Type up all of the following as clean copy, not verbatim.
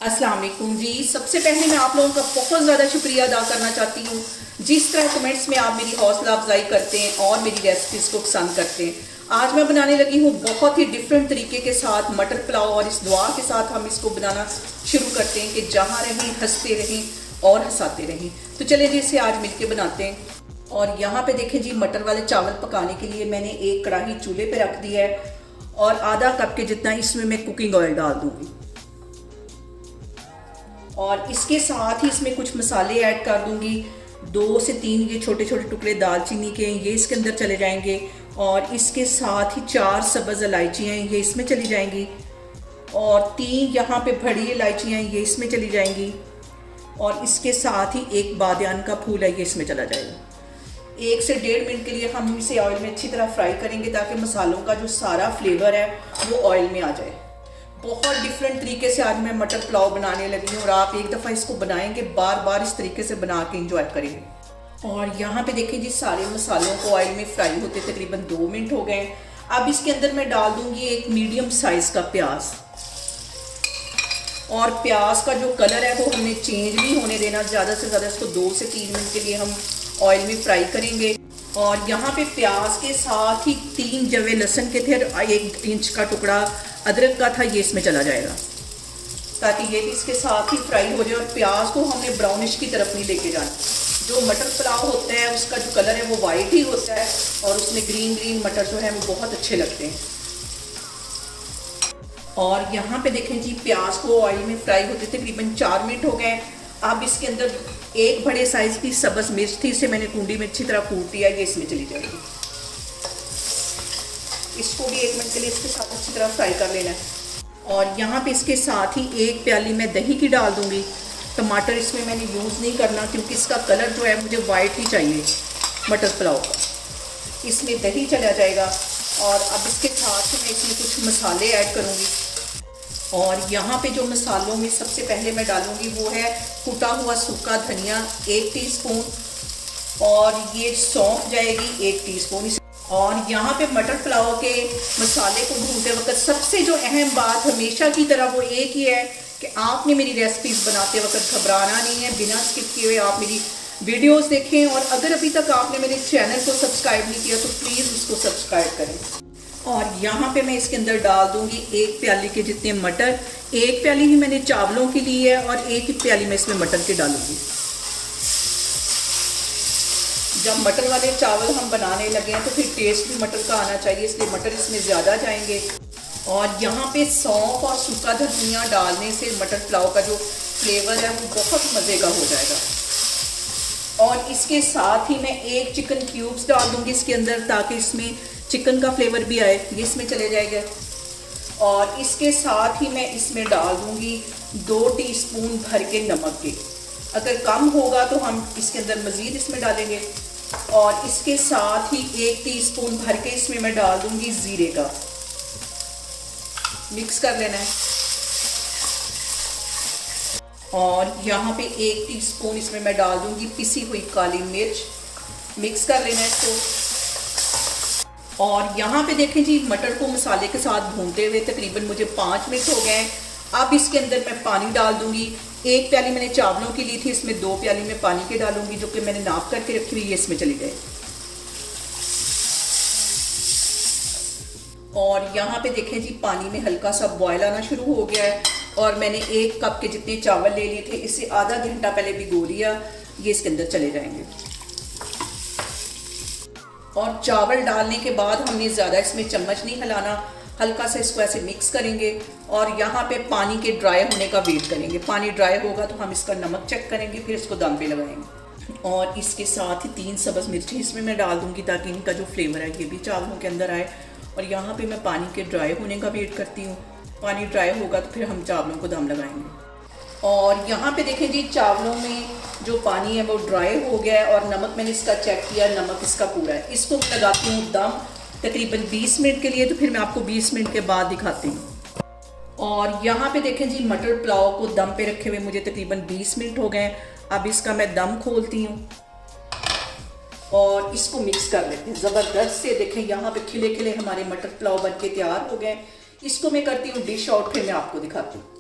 अस्सलाम वालेकुम जी। सबसे पहले मैं आप लोगों का बहुत ज़्यादा शुक्रिया अदा करना चाहती हूँ जिस तरह कमेंट्स में आप मेरी हौसला अफजाई करते हैं और मेरी रेसिपीज़ को पसंद करते हैं। आज मैं बनाने लगी हूँ बहुत ही डिफरेंट तरीके के साथ मटर पुलाव, और इस दुआ के साथ हम इसको बनाना शुरू करते हैं कि जहाँ रहें हंसते रहें और हंसाते रहें। तो चलिए जी इसे आज मिलके बनाते हैं। और यहाँ पे देखें जी, मटर वाले चावल पकाने के लिए मैंने एक कढ़ाई चूल्हे पे रख दी है और आधा कप के जितना इसमें मैं कुकिंग ऑयल डाल दूंगी। और इसके साथ ही इसमें कुछ मसाले ऐड कर दूंगी। 2 से 3 ये छोटे छोटे टुकड़े दालचीनी के ये इसके अंदर चले जाएंगे, और इसके साथ ही 4 सब्ज़ इलायचियाँ ये इसमें चली जाएंगी, और 3 यहाँ पे बड़ी इलायचियाँ ये इसमें चली जाएंगी, और इसके साथ ही एक बादियान का फूल है ये इसमें चला जाएगा। 1 से 1.5 मिनट के लिए हम इसे ऑयल में अच्छी तरह फ्राई करेंगे ताकि मसालों का जो सारा फ्लेवर है वो ऑयल में आ जाए। बहुत डिफरेंट तरीके से आज मैं मटर पुलाव बनाने लगी हूँ और आप एक दफ़ा इसको बनाएंगे, बार बार इस तरीके से बना के इंजॉय करेंगे। और यहाँ पे देखिए जी, सारे मसालों को ऑयल में फ्राई होते तकरीबन 2 मिनट हो गए। अब इसके अंदर मैं डाल दूंगी एक मीडियम साइज़ का प्याज, और प्याज का जो कलर है वो हमने चेंज नहीं होने देना, ज़्यादा से ज़्यादा इसको 2 से 3 मिनट के लिए हम ऑयल में फ्राई करेंगे। और यहाँ पे प्याज के साथ ही 3 जवे लहसुन के थे, 1 इंच का टुकड़ा अदरक का था, ये इसमें चला जाएगा ताकि ये भी इसके साथ ही फ्राई हो जाए। और प्याज को हमने ब्राउनिश की तरफ नहीं लेके जाना। जो मटर पुलाव होता है उसका जो कलर है वो वाइट ही होता है, और उसमें ग्रीन ग्रीन मटर जो है वो बहुत अच्छे लगते हैं। और यहाँ पे देखें जी, प्याज को ऑयल में फ्राई होते तकरीबन 4 मिनट हो गए। अब इसके अंदर 1 बड़े साइज़ की सब्ज़ मिर्च थी, इसे मैंने कुंडी में अच्छी तरह कूट दिया, ये इसमें चली जाएगी। इसको भी 1 मिनट के लिए इसके साथ अच्छी तरह फ्राई कर लेना है। और यहाँ पे इसके साथ ही 1 प्याली मैं दही की डाल दूँगी। टमाटर इसमें मैंने यूज़ नहीं करना क्योंकि इसका कलर जो है मुझे वाइट ही चाहिए मटर पुलाव का। इसमें दही चला जाएगा, और अब इसके साथ ही मैं इसमें कुछ मसाले ऐड करूँगी। और यहाँ पे जो मसालों में सबसे पहले मैं डालूँगी वो है कुटा हुआ सूखा धनिया 1 टीस्पून, और ये सौंफ जाएगी 1 टीस्पून। और यहाँ पे मटर पुलाव के मसाले को भूनते वक्त सबसे जो अहम बात हमेशा की तरह वो एक ही है कि आपने मेरी रेसिपीज़ बनाते वक्त घबराना नहीं है। बिना स्किप किए हुए आप मेरी वीडियोस देखें, और अगर अभी तक आपने मेरे चैनल को सब्सक्राइब नहीं किया तो प्लीज़ उसको सब्सक्राइब करें। और यहाँ पे मैं इसके अंदर डाल दूँगी 1 प्याली के जितने मटर। 1 प्याली ही मैंने चावलों की ली है, और 1 ही प्याली मैं इसमें मटर के डालूँगी। जब मटर वाले चावल हम बनाने लगे हैं तो फिर टेस्ट भी मटर का आना चाहिए, इसलिए मटर इसमें ज़्यादा जाएंगे। और यहाँ पे सौंफ और सूखा धनिया डालने से मटर पुलाव का जो फ्लेवर है वो बहुत मज़े का हो जाएगा। और इसके साथ ही मैं 1 चिकन क्यूब्स डाल दूँगी इसके अंदर ताकि इसमें चिकन का फ्लेवर भी आए, ये इसमें चले जाएगा। और इसके साथ ही मैं इसमें डाल दूँगी 2 टीस्पून भर के नमक के। अगर कम होगा तो हम इसके अंदर मज़ीद इसमें डालेंगे। और इसके साथ ही 1 टीस्पून भर के इसमें मैं डाल दूंगी ज़ीरे का। मिक्स कर लेना है। और यहाँ पे 1 टीस्पून इसमें मैं डाल दूंगी पिसी हुई काली मिर्च। मिक्स कर लेना है इसको। और यहाँ पे देखें जी, मटर को मसाले के साथ भूनते हुए तकरीबन मुझे 5 मिनट हो गए। अब इसके अंदर मैं पानी डाल दूंगी। 1 प्याली मैंने चावलों की ली थी, इसमें 2 प्याली मैं पानी के डालूंगी जो कि मैंने नाप करके रखी हुई है, इसमें चली गई। और यहाँ पे देखें जी, पानी में हल्का सा बॉयल आना शुरू हो गया है, और मैंने 1 कप के जितने चावल ले लिए थे इसे आधा घंटा पहले भिगो लिया, ये इसके अंदर चले जाएंगे। और चावल डालने के बाद हमने ज़्यादा इसमें चम्मच नहीं हिलाना, हल्का सा इसको ऐसे मिक्स करेंगे। और यहाँ पे पानी के ड्राई होने का वेट करेंगे। पानी ड्राई होगा तो हम इसका नमक चेक करेंगे, फिर इसको दम पे लगाएंगे। और इसके साथ ही 3 सब्ज़ मिर्ची इसमें मैं डाल दूँगी ताकि इनका जो फ्लेवर है ये भी चावलों के अंदर आए। और यहाँ पे मैं पानी के ड्राई होने का वेट करती हूँ। पानी ड्राई होगा तो फिर हम चावलों को दम लगाएंगे। और यहाँ पे देखें जी, चावलों में जो पानी है वो ड्राई हो गया है, और नमक मैंने इसका चेक किया, नमक इसका पूरा है। इसको लगाती हूँ दम तकरीबन 20 मिनट के लिए, तो फिर मैं आपको 20 मिनट के बाद दिखाती हूँ। और यहाँ पे देखें जी, मटर पुलाव को दम पे रखे हुए मुझे तकरीबन 20 मिनट हो गए। अब इसका मैं दम खोलती हूँ और इसको मिक्स कर लेते हैं ज़बरदस्त से। देखें यहाँ पे खिले खिले हमारे मटर पुलाव बन के तैयार हो गए। इसको मैं करती हूँ डिश आउट, फिर मैं आपको दिखाती हूँ।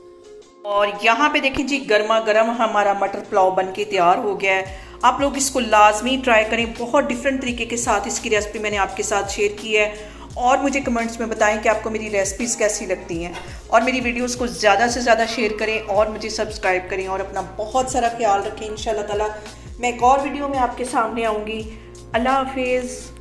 और यहाँ पे देखें जी, गर्मा गर्म हमारा मटर पुलाव बन के तैयार हो गया है। आप लोग इसको लाजमी ट्राई करें। बहुत डिफरेंट तरीके के साथ इसकी रेसिपी मैंने आपके साथ शेयर की है, और मुझे कमेंट्स में बताएं कि आपको मेरी रेसिपीज़ कैसी लगती हैं, और मेरी वीडियोस को ज़्यादा से ज़्यादा शेयर करें और मुझे सब्सक्राइब करें, और अपना बहुत सारा ख्याल रखें। इंशाल्लाह ताला मैं एक और वीडियो में आपके सामने आऊँगी। अल्लाह हाफिज़।